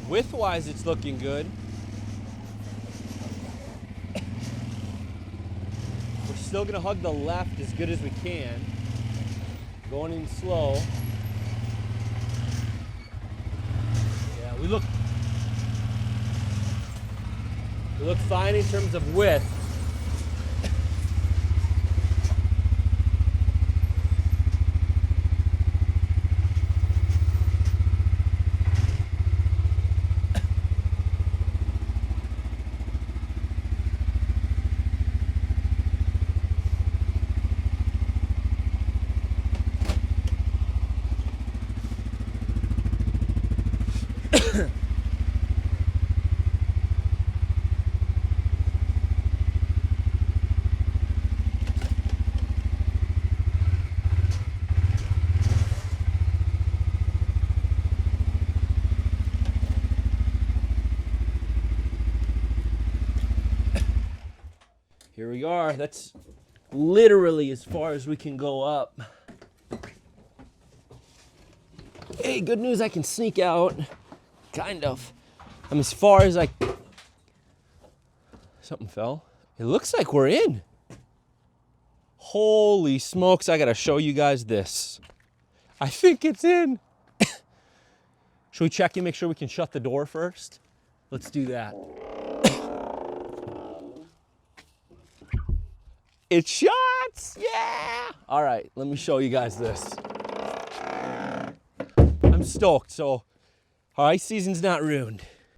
Width-wise, it's looking good. We're still gonna hug the left as good as we can. Going in slow. Yeah, we look fine in terms of width. Here we are. That's literally as far as we can go up. Hey, good news, I can sneak out. Kind of. I'm as far as I... Something fell. It looks like we're in. Holy smokes, I gotta show you guys this. I think it's in. Should we check and make sure we can shut the door first? Let's do that. It shuts! Yeah! All right, let me show you guys this. I'm stoked, so our ice season's not ruined.